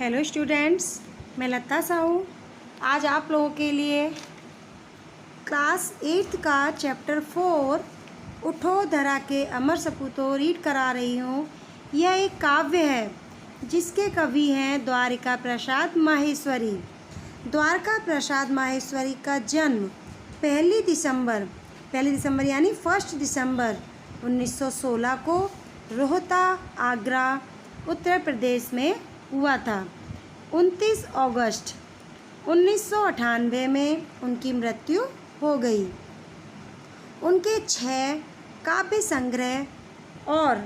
Hello students, मैं लता साहू आज आप लोगों के लिए क्लास 8th का चैप्टर 4 उठो धरा के अमर सपूतों रीड करा रही हूँ। यह एक काव्य है जिसके कवि हैं द्वारिका प्रसाद माहेश्वरी। द्वारका प्रसाद माहेश्वरी का जन्म 1 दिसंबर यानी 1 दिसंबर 1916 को रोहता, आगरा, उत्तर प्रदेश में हुआ था। 29 अगस्त 1998 में उनकी मृत्यु हो गई। उनके 6 काव्य संग्रह और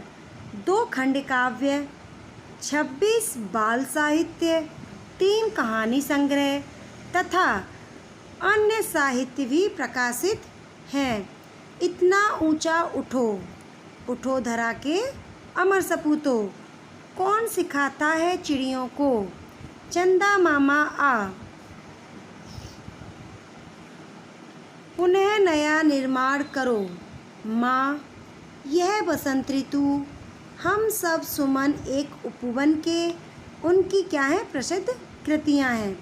2 खंड काव्य, 26 बाल साहित्य, 3 कहानी संग्रह तथा अन्य साहित्य भी प्रकाशित हैं। इतना ऊंचा उठो धरा के अमर सपूतों, कौन सिखाता है चिड़ियों को, चंदा मामा आ, पुनः नया निर्माण करो, माँ यह बसंत ऋतु, हम सब सुमन एक उपवन के। उनकी क्या है प्रसिद्ध कृतियाँ हैं।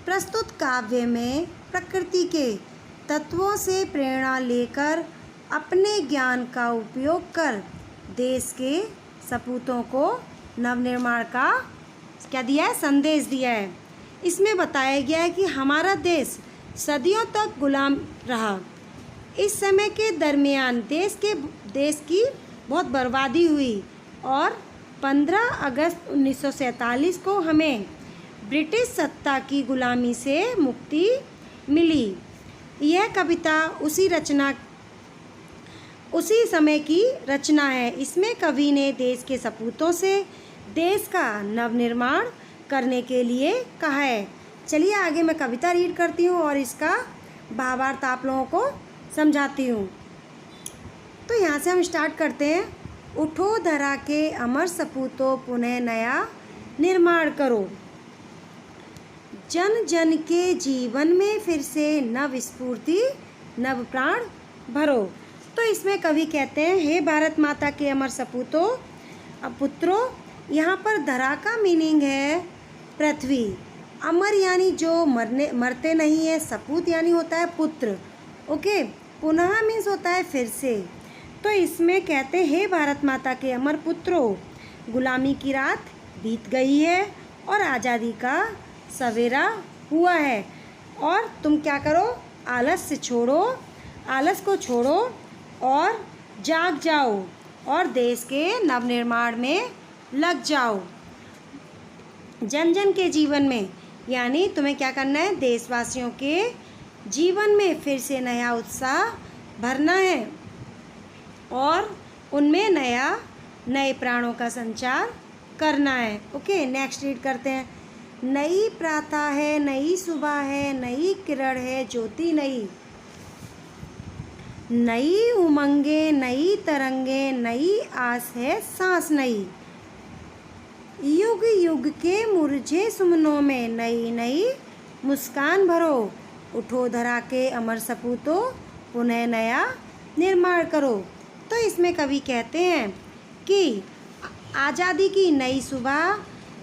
प्रस्तुत काव्य में प्रकृति के तत्वों से प्रेरणा लेकर अपने ज्ञान का उपयोग कर देश के सपूतों को नवनिर्माण का क्या दिया है, संदेश दिया है। इसमें बताया गया है कि हमारा देश सदियों तक गुलाम रहा। इस समय के दरमियान देश की बहुत बर्बादी हुई और 15 अगस्त 1947 को हमें ब्रिटिश सत्ता की गुलामी से मुक्ति मिली। यह कविता उसी समय की रचना है। इसमें कवि ने देश के सपूतों से देश का नवनिर्माण करने के लिए कहा है। चलिए आगे मैं कविता रीड करती हूँ और इसका भावार्थ आप लोगों को समझाती हूँ। तो यहाँ से हम स्टार्ट करते हैं। उठो धरा के अमर सपूतों, पुनः नया निर्माण करो। जन जन के जीवन में फिर से नव स्फूर्ति, नव प्राण भरो। तो इसमें कवि कहते हैं, हे भारत माता के अमर सपूतों, पुत्रों। यहाँ पर धरा का मीनिंग है पृथ्वी। अमर यानी जो मरते नहीं है, सपूत यानी होता है पुत्र। ओके, पुनः मीन्स होता है फिर से। तो इसमें कहते हैं, हे भारत माता के अमर पुत्रों, गुलामी की रात बीत गई है और आज़ादी का सवेरा हुआ है। और तुम क्या करो, आलस को छोड़ो और जाग जाओ और देश के नवनिर्माण में लग जाओ। जन जन के जीवन में यानी तुम्हें क्या करना है, देशवासियों के जीवन में फिर से नया उत्साह भरना है और उनमें नए प्राणों का संचार करना है। ओके, नेक्स्ट रीड करते हैं। नई प्रातः है, नई सुबह है, नई किरण है, ज्योति नई, नई उमंगे, नई तरंगे, नई आस है, सांस नई। युग युग के मुरझे सुमनों में नई नई मुस्कान भरो। उठो धरा के अमर सपूतों, पुनः नया निर्माण करो। तो इसमें कवि कहते हैं कि आज़ादी की नई सुबह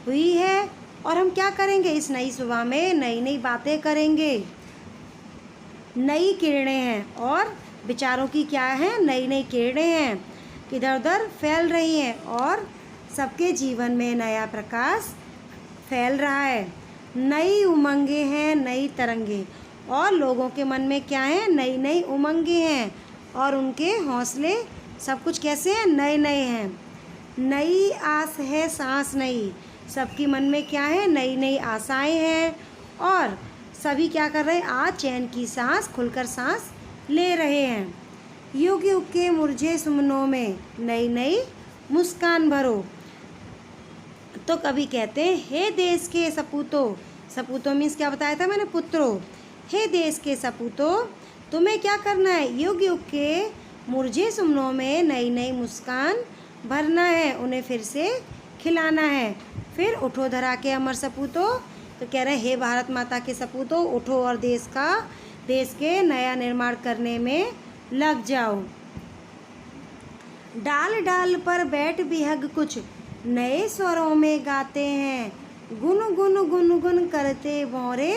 हुई है और हम क्या करेंगे, इस नई सुबह में नई नई बातें करेंगे। नई किरणें हैं और विचारों की क्या है, नई नई किरणें हैं, इधर उधर फैल रही हैं और सबके जीवन में नया प्रकाश फैल रहा है। नई उमंगे हैं, नई तरंगे, और लोगों के मन में क्या है, नई नई उमंगे हैं और उनके हौसले सब कुछ कैसे हैं, नए नए हैं। नई आस है, सांस नई, सबके मन में क्या है, नई नई आशाएं हैं और सभी क्या कर रहे हैं, आज चैन की सांस, खुलकर सांस ले रहे हैं। युग युग के मुरझे सुमनों में नई नई मुस्कान भरो। तो कवि कहते हैं, हे देश के सपूतों मीन्स क्या बताया था मैंने, पुत्रों। हे देश के सपूतों, तुम्हें क्या करना है, युग युग के मुरझे सुमनों में नई नई मुस्कान भरना है, उन्हें फिर से खिलाना है। फिर उठो धरा के अमर सपूतों, तो कह रहे हैं, हे भारत माता के सपूतों, उठो और देश के नया निर्माण करने में लग जाओ। डाल डाल पर बैठ बिहग कुछ नए स्वरों में गाते हैं, गुन गुन गुन गुन करते भौरे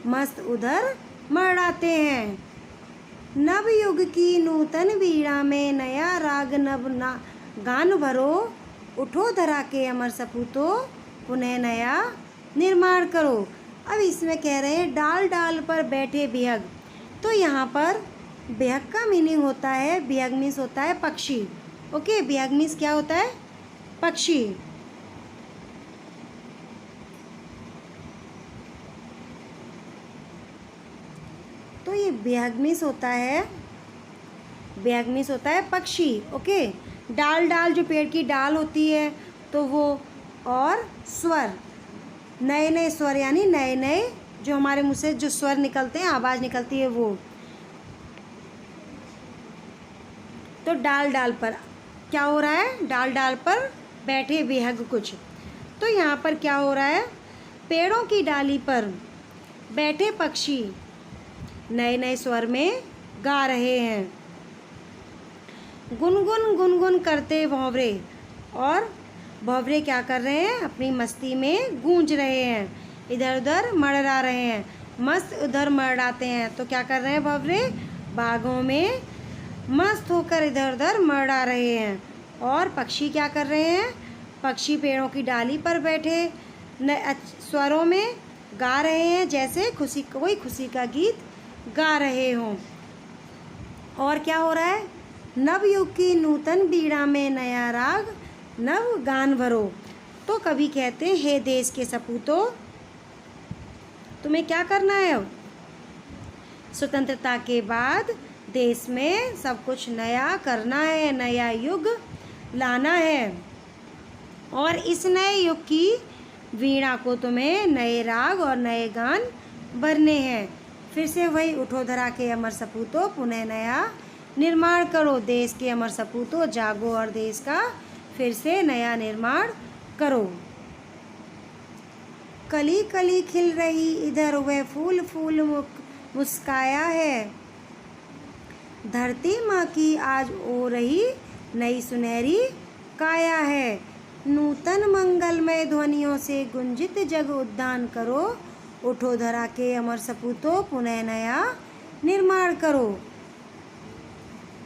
मस्त उधर मर्डाते हैं। नव युग की नूतन वीणा में नया राग नव गान भरो, उठो धरा के अमर सपूतो पुनः नया निर्माण करो। अब इसमें कह रहे हैं डाल डाल पर बैठे बिहग। तो यहाँ पर बिहग का मीनिंग होता है, बिहग मीन्स होता है पक्षी। ओके, बिहग मीन्स क्या होता है? पक्षी। तो ये बिहग मीन्स होता है, बिहग मीन्स होता है पक्षी। ओके, डाल डाल जो पेड़ की डाल होती है तो वो, और स्वर नए नए स्वर यानी नए नए जो हमारे मुंह से जो स्वर निकलते हैं, आवाज़ निकलती है वो। तो डाल डाल पर क्या हो रहा है? डाल डाल पर बैठे बेहग कुछ। तो यहाँ पर क्या हो रहा है? पेड़ों की डाली पर बैठे पक्षी नए नए स्वर में गा रहे हैं। गुनगुन गुनगुन करते भंवरे, और भंवरे क्या कर रहे हैं? अपनी मस्ती में गूंज रहे हैं, इधर उधर मड़रा रहे हैं। मस्त उधर मड़ाते हैं तो क्या कर रहे हैं भंवरे? बागों में मस्त होकर इधर उधर मड़ा रहे हैं। और पक्षी क्या कर रहे हैं? पक्षी पेड़ों की डाली पर बैठे स्वरों में गा रहे हैं, जैसे कोई खुशी का गीत गा रहे हों। और क्या हो रहा है? नवयुग की नूतन बीड़ा में नया राग नव गान भरो। तो कभी कहते हैं हे देश के सपूतों, तुम्हें क्या करना है? स्वतंत्रता के बाद देश में सब कुछ नया करना है, नया युग लाना है। और इस नए युग की वीणा को तुम्हें नए राग और नए गान भरने हैं। फिर से वही, उठो धरा के अमर सपूतों पुनः नया निर्माण करो। देश के अमर सपूतों जागो और देश का फिर से नया निर्माण करो। कली कली खिल रही इधर वह फूल फूल मुस्काया है। धरती माँ की आज हो रही नई सुनहरी काया है। नूतन मंगलमय ध्वनियों से गुंजित जग उद्यान करो। उठो धरा के अमर सपूतों पुनः नया निर्माण करो।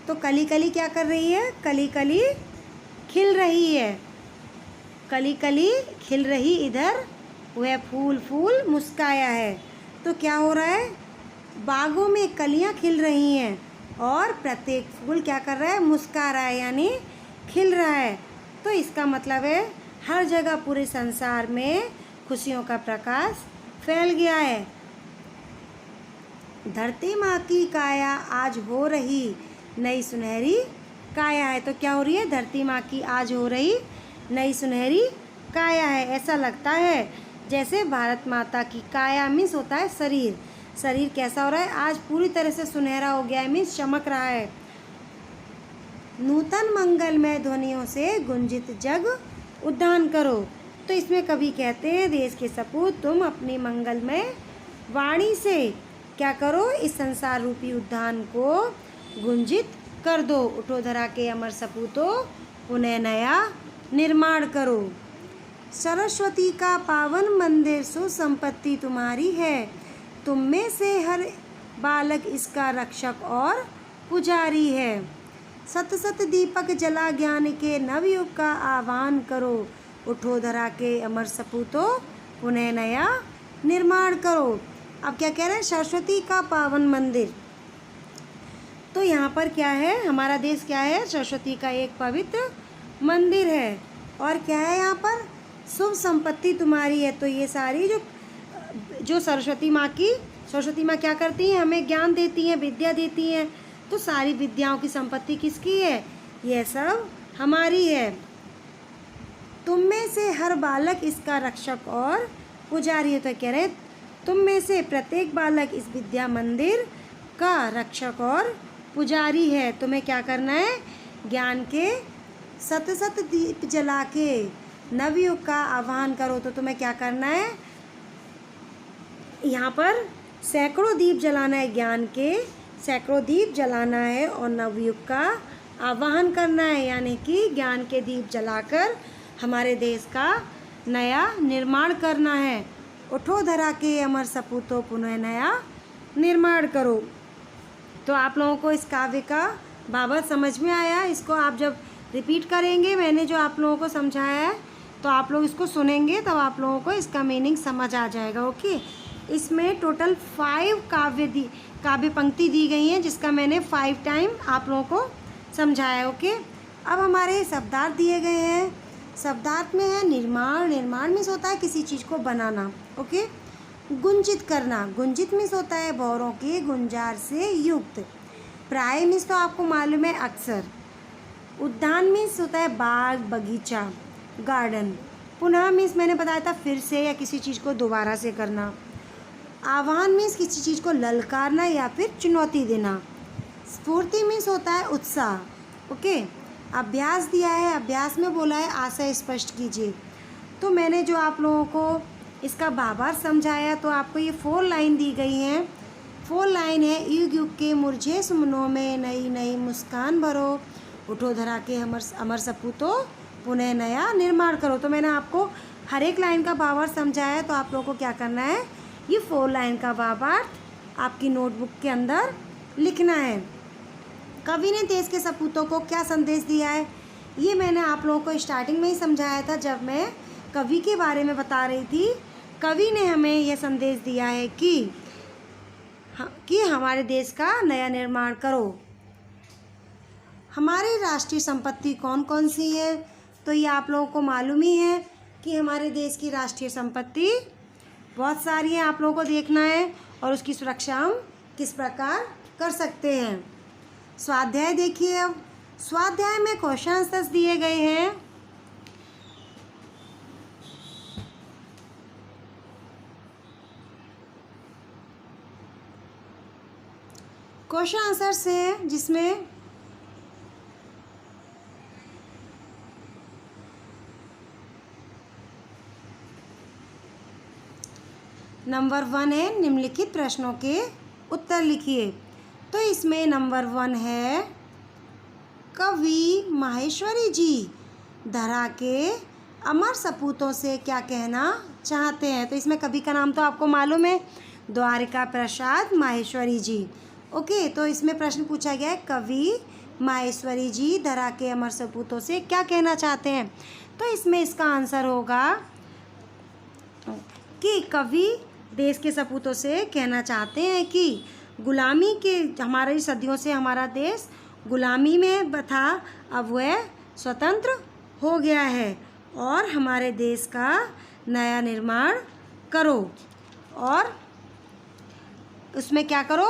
तो कली कली क्या कर रही है? कली कली खिल रही है। कली कली खिल रही इधर वह फूल फूल मुस्काया है। तो क्या हो रहा है? बागों में कलियां खिल रही हैं और प्रत्येक फूल क्या कर रहा है? मुस्का रहा है, यानी खिल रहा है। तो इसका मतलब है हर जगह पूरे संसार में खुशियों का प्रकाश फैल गया है। धरती माँ की काया आज हो रही नई सुनहरी काया है। तो क्या हो रही है? धरती माँ की आज हो रही नई सुनहरी काया है। ऐसा लगता है जैसे भारत माता की काया मीन्स होता है शरीर। शरीर कैसा हो रहा है? आज पूरी तरह से सुनहरा हो गया है, मीन्स चमक रहा है। नूतन मंगलमय ध्वनियों से गुंजित जग उद्यान करो। तो इसमें कवि कहते हैं देश के सपूत, तुम अपनी मंगलमय वाणी से क्या करो? इस संसार रूपी उद्यान को गुंजित कर दो। उठो धरा के अमर सपूतों पुनः नया निर्माण करो। सरस्वती का पावन मंदिर सुसंपत्ति तुम्हारी है। तुम में से हर बालक इसका रक्षक और पुजारी है। सत सत दीपक जला ज्ञान के नवयुग का आह्वान करो। उठो धरा के अमर सपूतों पुनः नया निर्माण करो। अब क्या कह रहे हैं? सरस्वती का पावन मंदिर। तो यहाँ पर क्या है? हमारा देश क्या है? सरस्वती का एक पवित्र मंदिर है। और क्या है यहाँ पर? शुभ संपत्ति तुम्हारी है। तो ये सारी जो सरस्वती माँ क्या करती हैं? हमें ज्ञान देती हैं, विद्या देती हैं। तो सारी विद्याओं की संपत्ति किसकी है? यह सब हमारी है। तुम में से हर बालक इसका रक्षक और पुजारी है। तो कह रहे तुम में से प्रत्येक बालक इस विद्या मंदिर का रक्षक और पुजारी है। तुम्हें क्या करना है? ज्ञान के सत सत दीप जला के नवयुग का आह्वान करो। तो तुम्हें क्या करना है? यहाँ पर सैकड़ों दीप जलाना है, ज्ञान के सैकड़ों दीप जलाना है और नवयुग का आह्वान करना है, यानी कि ज्ञान के दीप जलाकर हमारे देश का नया निर्माण करना है। उठो धरा के अमर सपूतों पुनः नया निर्माण करो। तो आप लोगों को इस काव्य का बाबत समझ में आया। इसको आप जब रिपीट करेंगे, मैंने जो आप लोगों को समझाया है, तो आप लोग इसको सुनेंगे तब आप लोगों को इसका मीनिंग समझ आ जाएगा। ओके, इसमें टोटल 5 काव्य पंक्ति दी गई हैं, जिसका मैंने 5 टाइम आप लोगों को समझाया। ओके, अब हमारे शब्दार्थ दिए गए हैं। शब्दार्थ में है निर्माण। निर्माण मीन्स होता है किसी चीज़ को बनाना। ओके, गुंजित करना। गुंजित मीन्स होता है भौरों के गुंजार से युक्त। प्राय मीन्स तो आपको मालूम है अक्सर। उद्यान मीन्स होता है बाग बगीचा, गार्डन। पुनः मीन्स मैंने बताया था फिर से या किसी चीज़ को दोबारा से करना। आह्वान मीन्स किसी चीज़ को ललकारना या फिर चुनौती देना। स्फूर्ति मीन्स होता है उत्साह। ओके, अभ्यास दिया है। अभ्यास में बोला है आशय स्पष्ट कीजिए। तो मैंने जो आप लोगों को इसका भावार्थ समझाया, तो आपको ये 4 लाइन दी गई हैं। 4 लाइन है। युग युग के मुरझे सुमनों में नई नई मुस्कान भरो, उठो धरा के अमर सपूतों पुनः नया निर्माण करो। तो मैंने आपको हर एक लाइन का भावार्थ समझाया है। तो आप लोगों को क्या करना है, ये 4 लाइन का भावार्थ आपकी नोटबुक के अंदर लिखना है। कवि ने देश के सपूतों को क्या संदेश दिया है, ये मैंने आप लोगों को स्टार्टिंग में ही समझाया था जब मैं कवि के बारे में बता रही थी। कवि ने हमें यह संदेश दिया है कि हमारे देश का नया निर्माण करो। हमारी राष्ट्रीय संपत्ति कौन कौन सी है, तो ये आप लोगों को मालूम ही है कि हमारे देश की राष्ट्रीय संपत्ति बहुत सारी है। आप लोगों को देखना है और उसकी सुरक्षा हम किस प्रकार कर सकते हैं। स्वाध्याय देखिए। अब स्वाध्याय में क्वेश्चन आंसर्स दिए गए हैं। क्वेश्चन आंसर्स हैं जिसमें नंबर 1 है निम्नलिखित प्रश्नों के उत्तर लिखिए। तो इसमें नंबर 1 है कवि माहेश्वरी जी धरा के अमर सपूतों से क्या कहना चाहते हैं। तो इसमें कवि का नाम तो आपको मालूम है, द्वारिका प्रसाद माहेश्वरी जी। ओके, तो इसमें प्रश्न पूछा गया है कवि माहेश्वरी जी धरा के अमर सपूतों से क्या कहना चाहते हैं। तो इसमें इसका आंसर होगा कि कवि देश के सपूतों से कहना चाहते हैं कि गुलामी के हमारी सदियों से हमारा देश गुलामी में था, अब वह स्वतंत्र हो गया है और हमारे देश का नया निर्माण करो और उसमें क्या करो,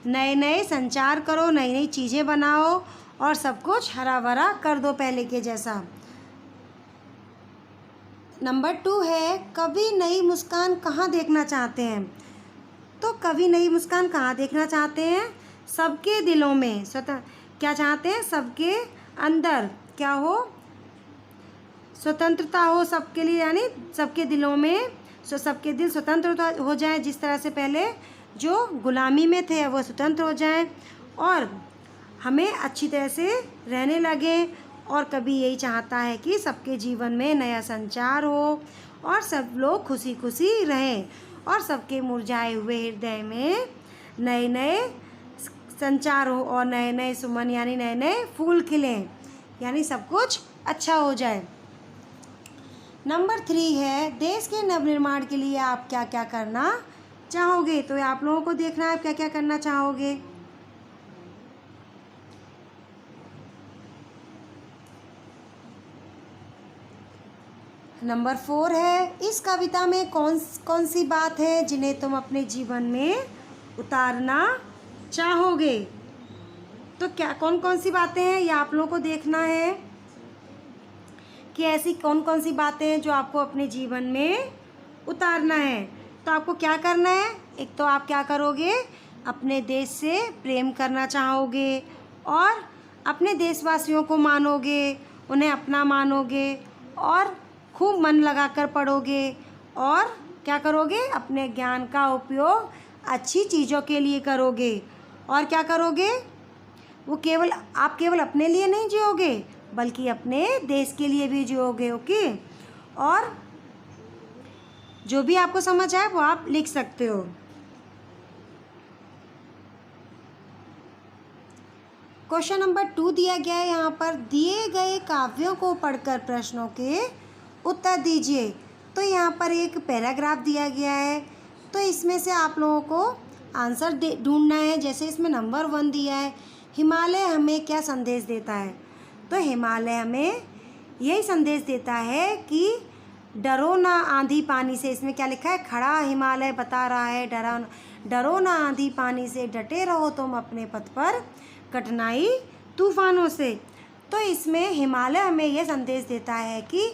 नए नए संचार करो, नई नई चीज़ें बनाओ और सब कुछ हरा भरा कर दो पहले के जैसा। नंबर 2 है कवि नई मुस्कान कहाँ देखना चाहते हैं। तो कवि नई मुस्कान कहाँ देखना चाहते हैं, सबके दिलों में क्या चाहते हैं, सबके अंदर क्या हो, स्वतंत्रता हो सबके लिए, यानी सबके दिलों में सबके दिल स्वतंत्र हो जाए। जिस तरह से पहले जो गुलामी में थे वो स्वतंत्र हो जाएं और हमें अच्छी तरह से रहने लगे। और कभी यही चाहता है कि सबके जीवन में नया संचार हो और सब लोग खुशी खुशी रहें और सबके मुरझाए हुए हृदय में नए नए संचार हो और नए नए सुमन यानी नए नए फूल खिलें, यानी सब कुछ अच्छा हो जाए। नंबर 3 है देश के नवनिर्माण के लिए आप क्या क्या करना चाहोगे। तो आप लोगों को देखना है आप क्या क्या करना चाहोगे। नंबर 4 है इस कविता में कौन कौन सी बात है जिन्हें तुम अपने जीवन में उतारना चाहोगे। तो क्या कौन कौन सी बातें हैं ये आप लोगों को देखना है कि ऐसी कौन कौन सी बातें हैं जो आपको अपने जीवन में उतारना है। तो आपको क्या करना है, एक तो आप क्या करोगे, अपने देश से प्रेम करना चाहोगे और अपने देशवासियों को मानोगे, उन्हें अपना मानोगे और खूब मन लगाकर पढ़ोगे और क्या करोगे, अपने ज्ञान का उपयोग अच्छी चीज़ों के लिए करोगे। और क्या करोगे, वो आप केवल अपने लिए नहीं जियोगे बल्कि अपने देश के लिए भी जियोगे। ओके, और जो भी आपको समझ आए वो आप लिख सकते हो। क्वेश्चन नंबर 2 दिया गया है यहाँ पर, दिए गए काव्यों को पढ़कर प्रश्नों के उत्तर दीजिए। तो यहाँ पर एक पैराग्राफ दिया गया है, तो इसमें से आप लोगों को आंसर ढूंढना है। जैसे इसमें नंबर 1 दिया है, हिमालय हमें क्या संदेश देता है। तो हिमालय हमें यही संदेश देता है कि डरो ना आंधी पानी से। इसमें क्या लिखा है, खड़ा हिमालय बता रहा है डरो ना आंधी पानी से, डटे रहो तुम अपने पथ पर कठिनाई तूफानों से। तो इसमें हिमालय हमें यह संदेश देता है कि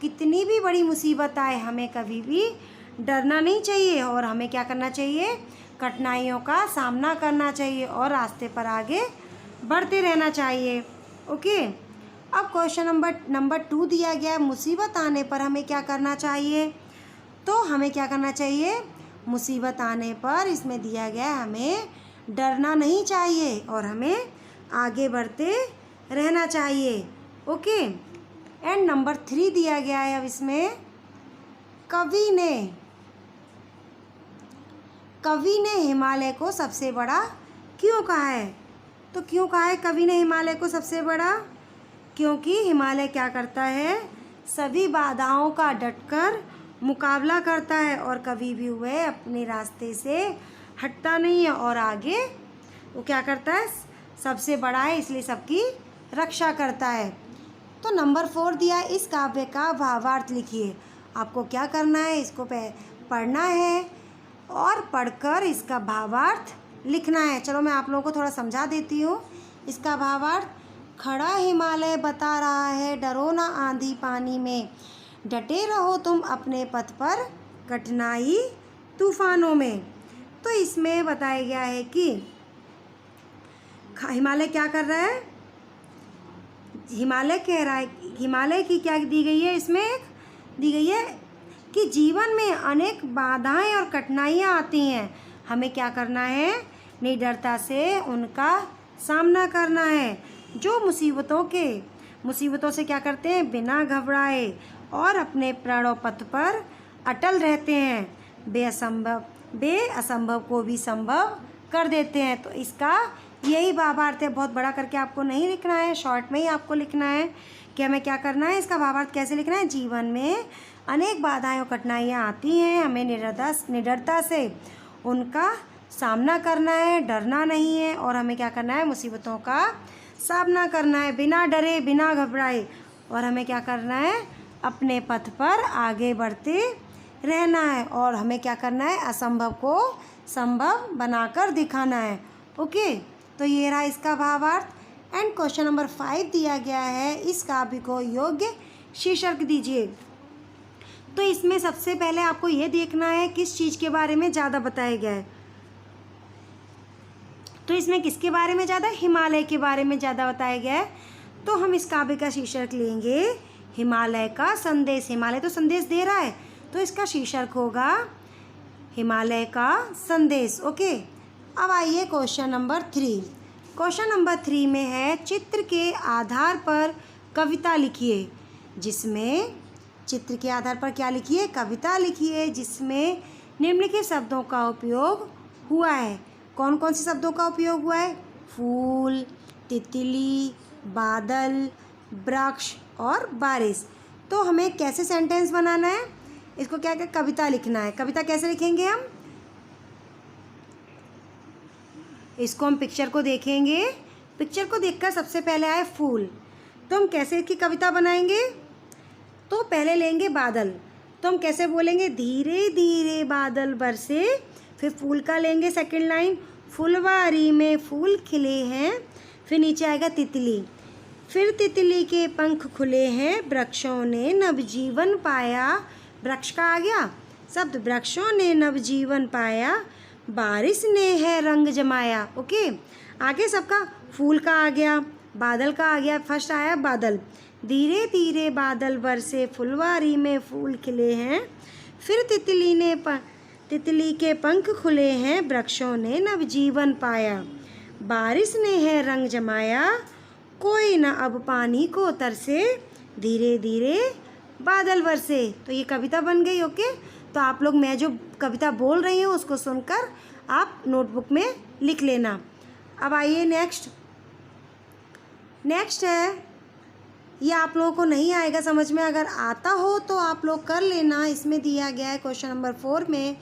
कितनी भी बड़ी मुसीबत आए हमें कभी भी डरना नहीं चाहिए और हमें क्या करना चाहिए, कठिनाइयों का सामना करना चाहिए और रास्ते पर आगे बढ़ते रहना चाहिए। ओके, अब क्वेश्चन नंबर 2 दिया गया है, मुसीबत आने पर हमें क्या करना चाहिए। तो हमें क्या करना चाहिए, मुसीबत आने पर इसमें दिया गया है हमें डरना नहीं चाहिए और हमें आगे बढ़ते रहना चाहिए। ओके, एंड नंबर 3 दिया गया है, अब इसमें कवि ने हिमालय को सबसे बड़ा क्यों कहा है। तो क्यों कहा है कवि ने हिमालय को सबसे बड़ा, क्योंकि हिमालय क्या करता है, सभी बाधाओं का डटकर मुकाबला करता है और कभी भी वह अपने रास्ते से हटता नहीं है और आगे वो क्या करता है, सबसे बड़ा है इसलिए सबकी रक्षा करता है। तो नंबर 4 दिया है, इस काव्य का भावार्थ लिखिए। आपको क्या करना है, इसको पढ़ना है और पढ़कर इसका भावार्थ लिखना है। चलो मैं आप लोगों को थोड़ा समझा देती हूँ इसका भावार्थ। खड़ा हिमालय बता रहा है डरो ना आंधी पानी में, डटे रहो तुम अपने पथ पर कठिनाई तूफानों में। तो इसमें बताया गया है कि हिमालय क्या कर रहा है, हिमालय कह रहा है, हिमालय की क्या दी गई है, इसमें दी गई है कि जीवन में अनेक बाधाएं और कठिनाइयां आती हैं, हमें क्या करना है, निडरता से उनका सामना करना है। जो मुसीबतों से क्या करते हैं, बिना घबराए और अपने प्रणव पथ पर अटल रहते हैं, वे असंभव को भी संभव कर देते हैं। तो इसका यही भावार्थ है। बहुत बड़ा करके आपको नहीं लिखना है, शॉर्ट में ही आपको लिखना है कि हमें क्या करना है, इसका भावार्थ कैसे लिखना है। जीवन में अनेक बाधाएं और कठिनाइयाँ आती हैं, हमें निडरता से उनका सामना करना है, डरना नहीं है और हमें क्या करना है, मुसीबतों का सामना करना है बिना डरे बिना घबराए और हमें क्या करना है, अपने पथ पर आगे बढ़ते रहना है और हमें क्या करना है, असंभव को संभव बनाकर दिखाना है। ओके, तो ये रहा इसका भावार्थ। एंड क्वेश्चन नंबर 5 दिया गया है, इस काव्य को योग्य शीर्षक दीजिए। तो इसमें सबसे पहले आपको ये देखना है किस चीज़ के बारे में ज़्यादा बताया गया है। तो इसमें किसके बारे में ज़्यादा, हिमालय के बारे में ज़्यादा बताया गया है। तो हम इस काव्य का शीर्षक लेंगे हिमालय का संदेश। हिमालय तो संदेश दे रहा है तो इसका शीर्षक होगा हिमालय का संदेश। ओके, अब आइए क्वेश्चन नंबर 3। क्वेश्चन नंबर 3 में है, चित्र के आधार पर कविता लिखिए, जिसमें चित्र के आधार पर क्या लिखिए, कविता लिखिए जिसमें निम्नलिखित शब्दों का उपयोग हुआ है। कौन कौन से शब्दों का उपयोग हुआ है, फूल, तितली, बादल, वृक्ष और बारिश। तो हमें कैसे सेंटेंस बनाना है, इसको क्या क्या कविता लिखना है। कविता कैसे लिखेंगे हम, इसको हम पिक्चर को देखेंगे, पिक्चर को देखकर सबसे पहले आए फूल, तो हम कैसे इसकी कविता बनाएंगे। तो पहले लेंगे बादल, तो हम कैसे बोलेंगे, धीरे धीरे बादल बरसे। फिर फूल का लेंगे सेकंड लाइन, फुलवारी में फूल खिले हैं। फिर नीचे आएगा तितली, फिर तितली के पंख खुले हैं, वृक्षों ने नवजीवन पाया। वृक्ष का आ गया शब्द, वृक्षों ने नवजीवन पाया, बारिश ने है रंग जमाया। ओके, आगे सबका फूल का आ गया, बादल का आ गया। फर्स्ट आया बादल, धीरे धीरे बादल बरसे, फुलवारी में फूल खिले हैं। फिर तितली के पंख खुले हैं, वृक्षों ने नवजीवन पाया, बारिश ने है रंग जमाया, कोई न अब पानी को तरसे, धीरे धीरे बादल बरसे। तो ये कविता बन गई। ओके, तो आप लोग मैं जो कविता बोल रही हूँ उसको सुनकर आप नोटबुक में लिख लेना। अब आइए नेक्स्ट है, ये आप लोगों को नहीं आएगा समझ में, अगर आता हो तो आप लोग कर लेना। इसमें दिया गया है क्वेश्चन नंबर 4 में,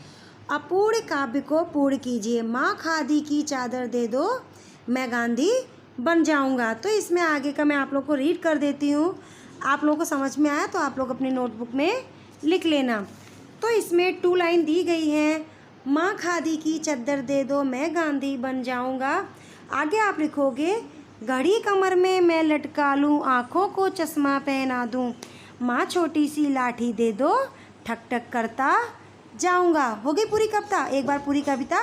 अपूर्ण काव्य को पूर्ण कीजिए। माँ खादी की चादर दे दो, मैं गांधी बन जाऊंगा। तो इसमें आगे का मैं आप लोग को रीड कर देती हूँ, आप लोगों को समझ में आया तो आप लोग अपनी नोटबुक में लिख लेना। तो इसमें 2 लाइन दी गई हैं, माँ खादी की चादर दे दो, मैं गांधी बन जाऊंगा। आगे आप लिखोगे, घड़ी कमर में मैं लटका लूँ, आँखों को चश्मा पहना दूँ, माँ छोटी सी लाठी दे दो, ठक ठक करता जाऊंगा। हो गई पूरी कविता। एक बार पूरी कविता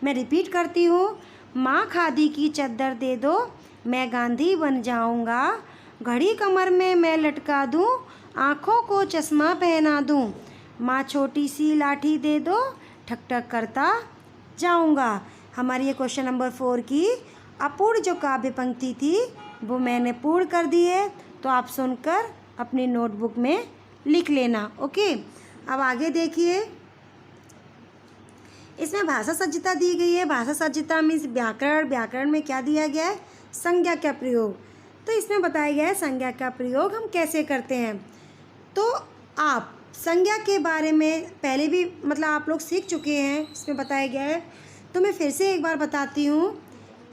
मैं रिपीट करती हूँ, माँ खादी की चादर दे दो, मैं गांधी बन जाऊंगा। घड़ी कमर में मैं लटका दूँ, आँखों को चश्मा पहना दूँ, माँ छोटी सी लाठी दे दो, ठक ठक करता जाऊंगा। हमारी ये क्वेश्चन नंबर 4 की अपूर्ण जो काव्य पंक्ति थी वो मैंने पूर्ण कर दी है, तो आप सुनकर अपनी नोटबुक में लिख लेना। ओके, अब आगे देखिए, इसमें भाषा सज्जता दी गई है। भाषा सज्जता मीन्स व्याकरण। व्याकरण में क्या दिया गया है, संज्ञा का प्रयोग। तो इसमें बताया गया है संज्ञा का प्रयोग हम कैसे करते हैं। तो आप संज्ञा के बारे में पहले भी मतलब आप लोग सीख चुके हैं, इसमें बताया गया है, तो मैं फिर से एक बार बताती हूँ।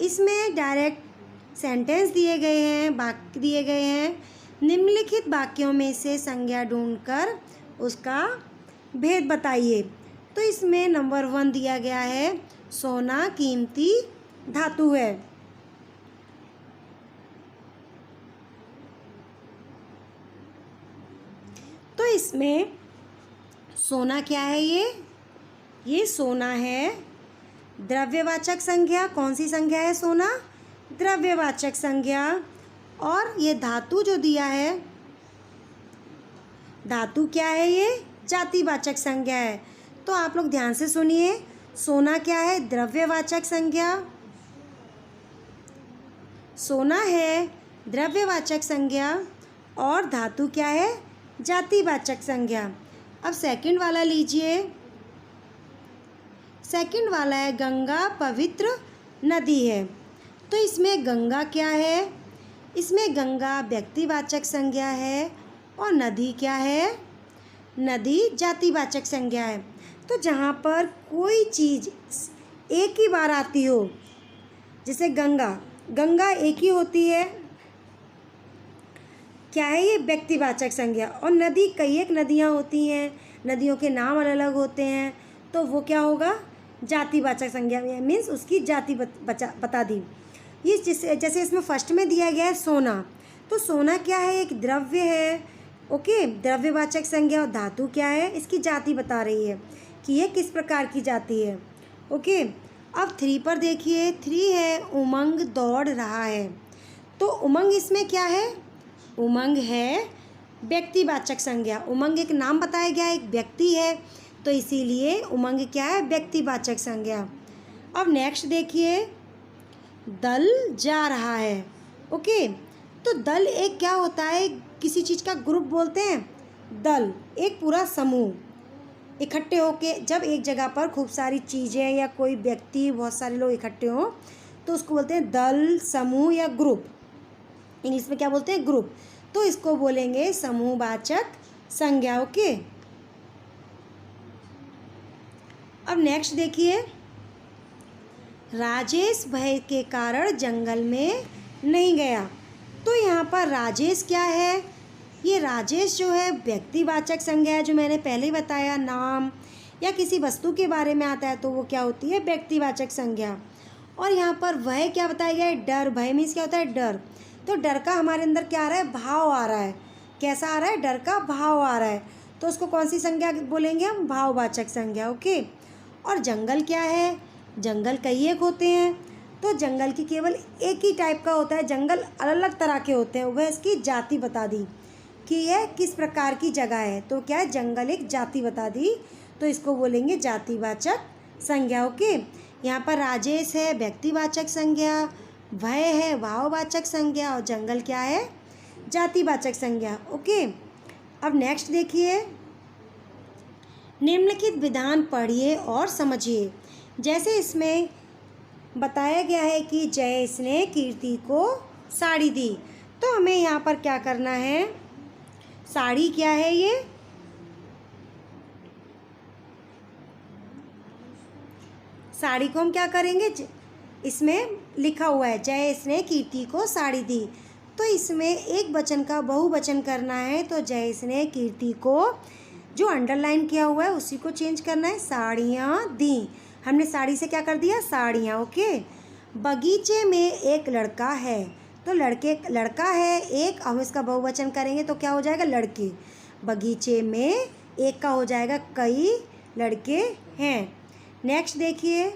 इसमें डायरेक्ट सेंटेंस दिए गए हैं, वाक्य दिए गए हैं, निम्नलिखित वाक्यों में से संज्ञा ढूंढकर उसका भेद बताइए। तो इसमें नंबर 1 दिया गया है, सोना कीमती धातु है। तो इसमें सोना क्या है, ये सोना है द्रव्यवाचक संज्ञा। कौन सी संज्ञा है, सोना द्रव्यवाचक संज्ञा। और ये धातु जो दिया है, धातु क्या है, ये जातिवाचक संज्ञा है। तो आप लोग ध्यान से सुनिए, सोना क्या है, द्रव्यवाचक संज्ञा, सोना है द्रव्यवाचक संज्ञा, और धातु क्या है, जातिवाचक संज्ञा। अब सेकंड वाला लीजिए, सेकंड वाला है गंगा पवित्र नदी है। तो इसमें गंगा क्या है, इसमें गंगा व्यक्तिवाचक संज्ञा है, और नदी क्या है, नदी जातिवाचक संज्ञा है। तो जहाँ पर कोई चीज़ एक ही बार आती हो, जैसे गंगा, गंगा एक ही होती है, क्या है ये, व्यक्तिवाचक संज्ञा। और नदी कई एक नदियाँ होती हैं, नदियों के नाम अलग अलग होते हैं, तो वो क्या होगा, जातिवाचक संज्ञा, मीन्स उसकी जाति बता दी। ये जैसे इसमें फर्स्ट में दिया गया है सोना, तो सोना क्या है, एक द्रव्य है। ओके, द्रव्यवाचक संज्ञा, और धातु क्या है, इसकी जाति बता रही है कि ये किस प्रकार की जाति है। ओके, अब 3 पर देखिए, 3 है उमंग दौड़ रहा है। तो उमंग इसमें क्या है, उमंग है व्यक्तिवाचक संज्ञा। उमंग एक नाम बताया गया है, एक व्यक्ति है, तो इसीलिए उमंग क्या है, व्यक्तिवाचक संज्ञा। अब नेक्स्ट देखिए, दल जा रहा है। ओके, तो दल एक क्या होता है, किसी चीज़ का ग्रुप बोलते हैं। दल एक पूरा समूह इकट्ठे होके, जब एक जगह पर खूब सारी चीज़ें या कोई व्यक्ति, बहुत सारे लोग इकट्ठे हों, तो उसको बोलते हैं दल, समूह या ग्रुप। इंग्लिश में क्या बोलते हैं, ग्रुप। तो इसको बोलेंगे समूहवाचक संज्ञा। ओके, अब नेक्स्ट देखिए, राजेश भय के कारण जंगल में नहीं गया। तो यहाँ पर राजेश क्या है, ये राजेश जो है व्यक्तिवाचक संज्ञा है, जो मैंने पहले ही बताया, नाम या किसी वस्तु के बारे में आता है तो वो क्या होती है, व्यक्तिवाचक संज्ञा। और यहाँ पर वह क्या बताया गया है, डर। भय मीन्स क्या होता है, डर। तो डर का हमारे अंदर क्या आ रहा है, भाव आ रहा है। कैसा आ रहा है, डर का भाव आ रहा है, तो उसको कौन सी संज्ञा बोलेंगे हम, भाववाचक संज्ञा। ओके, और जंगल क्या है, जंगल कई एक होते हैं, तो जंगल की केवल एक ही टाइप का होता है, जंगल अलग अलग तरह के होते हैं, वह इसकी जाति बता दी कि यह किस प्रकार की जगह है। तो क्या है, जंगल एक जाति बता दी, तो इसको बोलेंगे जातिवाचक संज्ञा। ओके, यहाँ पर राजेश है व्यक्तिवाचक संज्ञा, भय है भाववाचक संज्ञा, और जंगल क्या है, जातिवाचक संज्ञा। ओके, अब नेक्स्ट देखिए, निम्नलिखित विधान पढ़िए और समझिए। जैसे इसमें बताया गया है कि जयेश ने कीर्ति को साड़ी दी, तो हमें यहाँ पर क्या करना है, साड़ी क्या है ये, साड़ी को हम क्या करेंगे, इसमें लिखा हुआ है जयेश ने कीर्ति को साड़ी दी, तो इसमें एक वचन का बहुवचन करना है, तो जयेश ने कीर्ति को, जो अंडरलाइन किया हुआ है उसी को चेंज करना है, साड़ियाँ दी। हमने साड़ी से क्या कर दिया, साड़ियाँ। ओके। बगीचे में एक लड़का है, तो लड़का है एक, हम इसका बहुवचन करेंगे तो क्या हो जाएगा, लड़के। बगीचे में एक का हो जाएगा कई लड़के हैं। नेक्स्ट देखिए,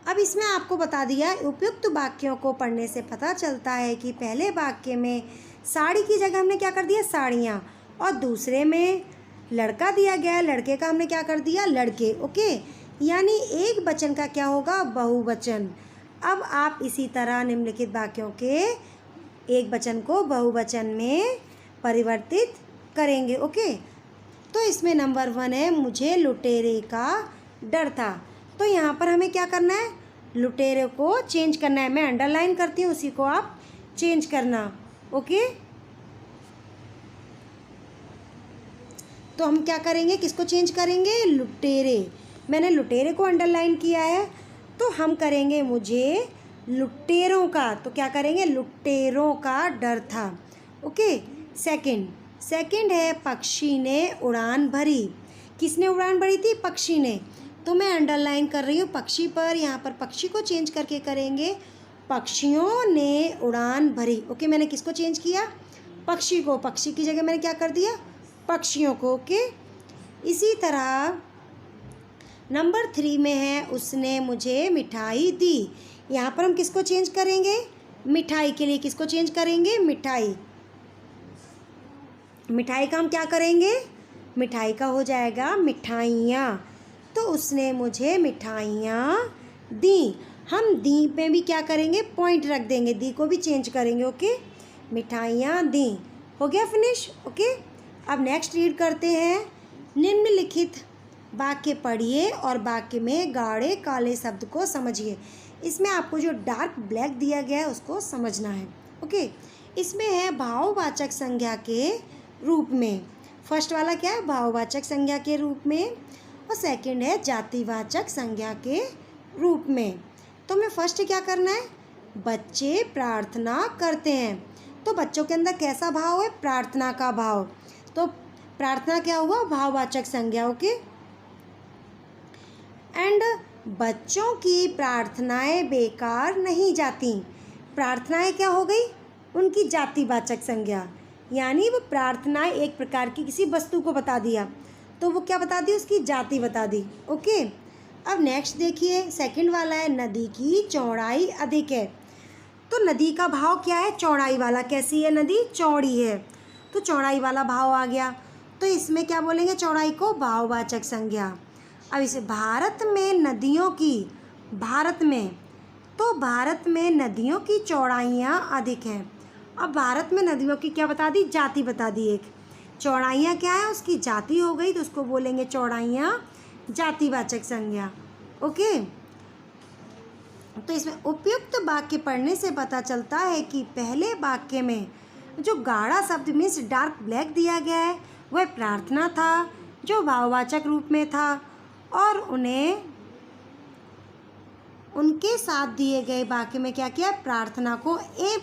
अब इसमें आपको बता दिया उपयुक्त वाक्यों को पढ़ने से पता चलता है कि पहले वाक्य में साड़ी की जगह हमने क्या कर दिया, साड़ियाँ, और दूसरे में लड़का दिया गया है, लड़के का हमने क्या कर दिया, लड़के। ओके, यानी एक वचन का क्या होगा, बहुवचन। अब आप इसी तरह निम्नलिखित वाक्यों के एक वचन को बहुवचन में परिवर्तित करेंगे। ओके, तो इसमें नंबर 1 है, मुझे लुटेरे का डर था। तो यहाँ पर हमें क्या करना है, लुटेरे को चेंज करना है। मैं अंडरलाइन करती हूँ, उसी को आप चेंज करना। ओके, तो हम क्या करेंगे, किसको चेंज करेंगे, लुटेरे। मैंने लुटेरे को अंडरलाइन किया है, तो हम करेंगे मुझे लुटेरों का, तो क्या करेंगे, लुटेरों का डर था। ओके, सेकंड है, पक्षी ने उड़ान भरी। किसने उड़ान भरी थी, पक्षी ने, तो मैं अंडरलाइन कर रही हूँ पक्षी पर, यहाँ पर पक्षी को चेंज करके करेंगे, पक्षियों ने उड़ान भरी। ओके, मैंने किसको चेंज किया, पक्षी को, पक्षी की जगह मैंने क्या कर दिया, पक्षियों को। ओके, इसी तरह नंबर 3 में है, उसने मुझे मिठाई दी। यहाँ पर हम किसको चेंज करेंगे, मिठाई के लिए किसको चेंज करेंगे, मिठाई। मिठाई का हम क्या करेंगे, मिठाई का हो जाएगा मिठाइयाँ। तो उसने मुझे मिठाइयाँ दी। हम दी पे भी क्या करेंगे, पॉइंट रख देंगे, दी को भी चेंज करेंगे। ओके, मिठाइयाँ दी, हो गया फिनिश। ओके, अब नेक्स्ट रीड करते हैं। निम्नलिखित वाक्य पढ़िए और वाक्य में गाढ़े काले शब्द को समझिए। इसमें आपको जो डार्क ब्लैक दिया गया है उसको समझना है। ओके, इसमें है भाववाचक संज्ञा के रूप में। फर्स्ट वाला क्या है, भाववाचक संज्ञा के रूप में, और सेकंड है जातिवाचक संज्ञा के रूप में। तो हमें फर्स्ट क्या करना है, बच्चे प्रार्थना करते हैं। तो बच्चों के अंदर कैसा भाव है, प्रार्थना का भाव। तो प्रार्थना क्या हुआ, भाववाचक संज्ञा। ओके, एंड बच्चों की प्रार्थनाएं बेकार नहीं जाती। प्रार्थनाएं क्या हो गई, उनकी जातिवाचक संज्ञा, यानी वो प्रार्थनाएं एक प्रकार की किसी वस्तु को बता दिया, तो वो क्या बता दी, उसकी जाति बता दी। ओके, अब नेक्स्ट देखिए, सेकंड वाला है, नदी की चौड़ाई अधिक है। तो नदी का भाव क्या है, चौड़ाई वाला। कैसी है नदी, चौड़ी है, तो चौड़ाई वाला भाव आ गया। तो इसमें क्या बोलेंगे, चौड़ाई को भाववाचक संज्ञा। अब इसे भारत में नदियों की, भारत में, तो भारत में नदियों की चौड़ाइयाँ अधिक हैं। अब भारत में नदियों की क्या बता दी, जाति बता दी। एक चौड़ाइयाँ क्या है, उसकी जाति हो गई, तो उसको बोलेंगे चौड़ाइयाँ, जातिवाचक संज्ञा। ओके, तो इसमें उपयुक्त वाक्य पढ़ने से पता चलता है कि पहले वाक्य में जो गाढ़ा शब्द मीन्स डार्क ब्लैक दिया गया है वह प्रार्थना था, जो भाववाचक रूप में था, और उन्हें उनके साथ दिए गए वाक्य में क्या किया, प्रार्थना को एक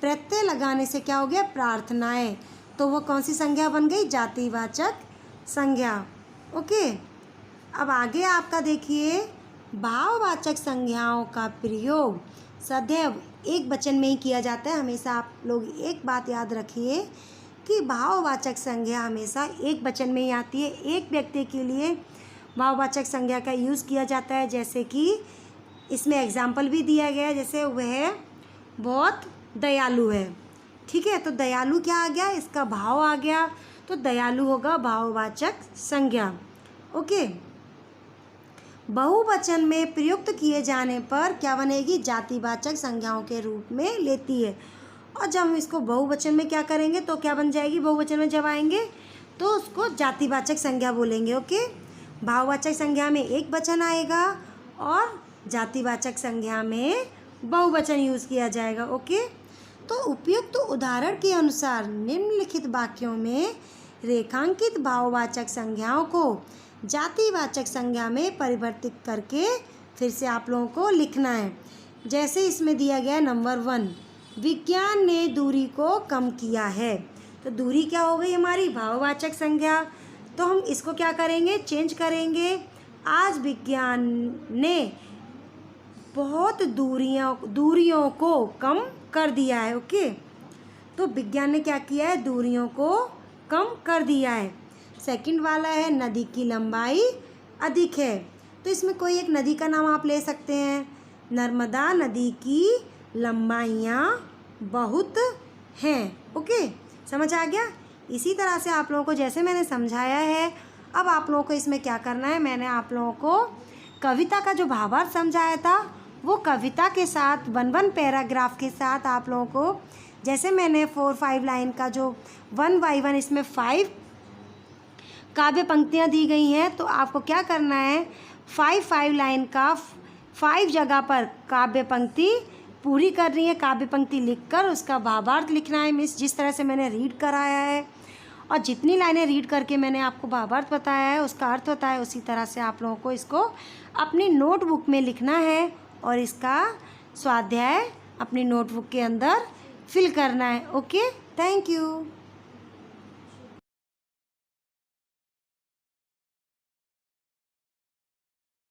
प्रत्यय लगाने से क्या हो गया, प्रार्थनाएं। तो वो कौन सी संज्ञा बन गई, जातिवाचक संज्ञा। ओके, अब आगे आपका देखिए, भाववाचक संज्ञाओं का प्रयोग सदैव एक वचन में ही किया जाता है। हमेशा आप लोग एक बात याद रखिए कि भाववाचक संज्ञा हमेशा एक वचन में ही आती है। एक व्यक्ति के लिए भाववाचक संज्ञा का यूज़ किया जाता है, जैसे कि इसमें एग्जाम्पल भी दिया गया है, जैसे वह बहुत दयालु है। ठीक है, तो दयालु क्या आ गया, इसका भाव आ गया, तो दयालु होगा भाववाचक संज्ञा। ओके, बहुवचन में प्रयुक्त किए जाने पर क्या बनेगी, जातिवाचक संज्ञाओं के रूप में लेती है। और जब हम इसको बहुवचन में क्या करेंगे तो क्या बन जाएगी, बहुवचन में जब आएंगे तो उसको जातिवाचक संज्ञा बोलेंगे। ओके, भाववाचक संज्ञा में एक वचन आएगा और जातिवाचक संज्ञा में बहुवचन यूज़ किया जाएगा। ओके, तो उपयुक्त उदाहरण के अनुसार निम्नलिखित वाक्यों में रेखांकित भाववाचक संज्ञाओं को जातिवाचक संज्ञा में परिवर्तित करके फिर से आप लोगों को लिखना है। जैसे इसमें दिया गया नंबर 1, विज्ञान ने दूरी को कम किया है। तो दूरी क्या हो गई हमारी, भाववाचक संज्ञा। तो हम इसको क्या करेंगे, चेंज करेंगे। आज विज्ञान ने बहुत दूरियों को कम कर दिया है। ओके, तो विज्ञान ने क्या किया है, दूरियों को कम कर दिया है। सेकंड वाला है नदी की लंबाई अधिक है। तो इसमें कोई एक नदी का नाम आप ले सकते हैं। नर्मदा नदी की लंबाइयाँ बहुत हैं। ओके, समझ आ गया। इसी तरह से आप लोगों को जैसे मैंने समझाया है, अब आप लोगों को इसमें क्या करना है, मैंने आप लोगों को कविता का जो भावार्थ समझाया था वो कविता के साथ 1 पैराग्राफ के साथ आप लोगों को, जैसे मैंने 4-5 लाइन का जो 1 बाई 1 इसमें 5 काव्य पंक्तियाँ दी गई हैं, तो आपको क्या करना है, 5 लाइन का 5 जगह पर काव्य पंक्ति पूरी करनी है। काव्य पंक्ति लिखकर उसका भावार्थ लिखना है मिस, जिस तरह से मैंने रीड कराया है और जितनी लाइनें रीड करके मैंने आपको भावार्थ बताया है, उसका अर्थ बताया है, उसी तरह से आप लोगों को इसको अपनी नोटबुक में लिखना है और इसका स्वाध्याय अपनी नोटबुक के अंदर फिल करना है। Okay, thank you.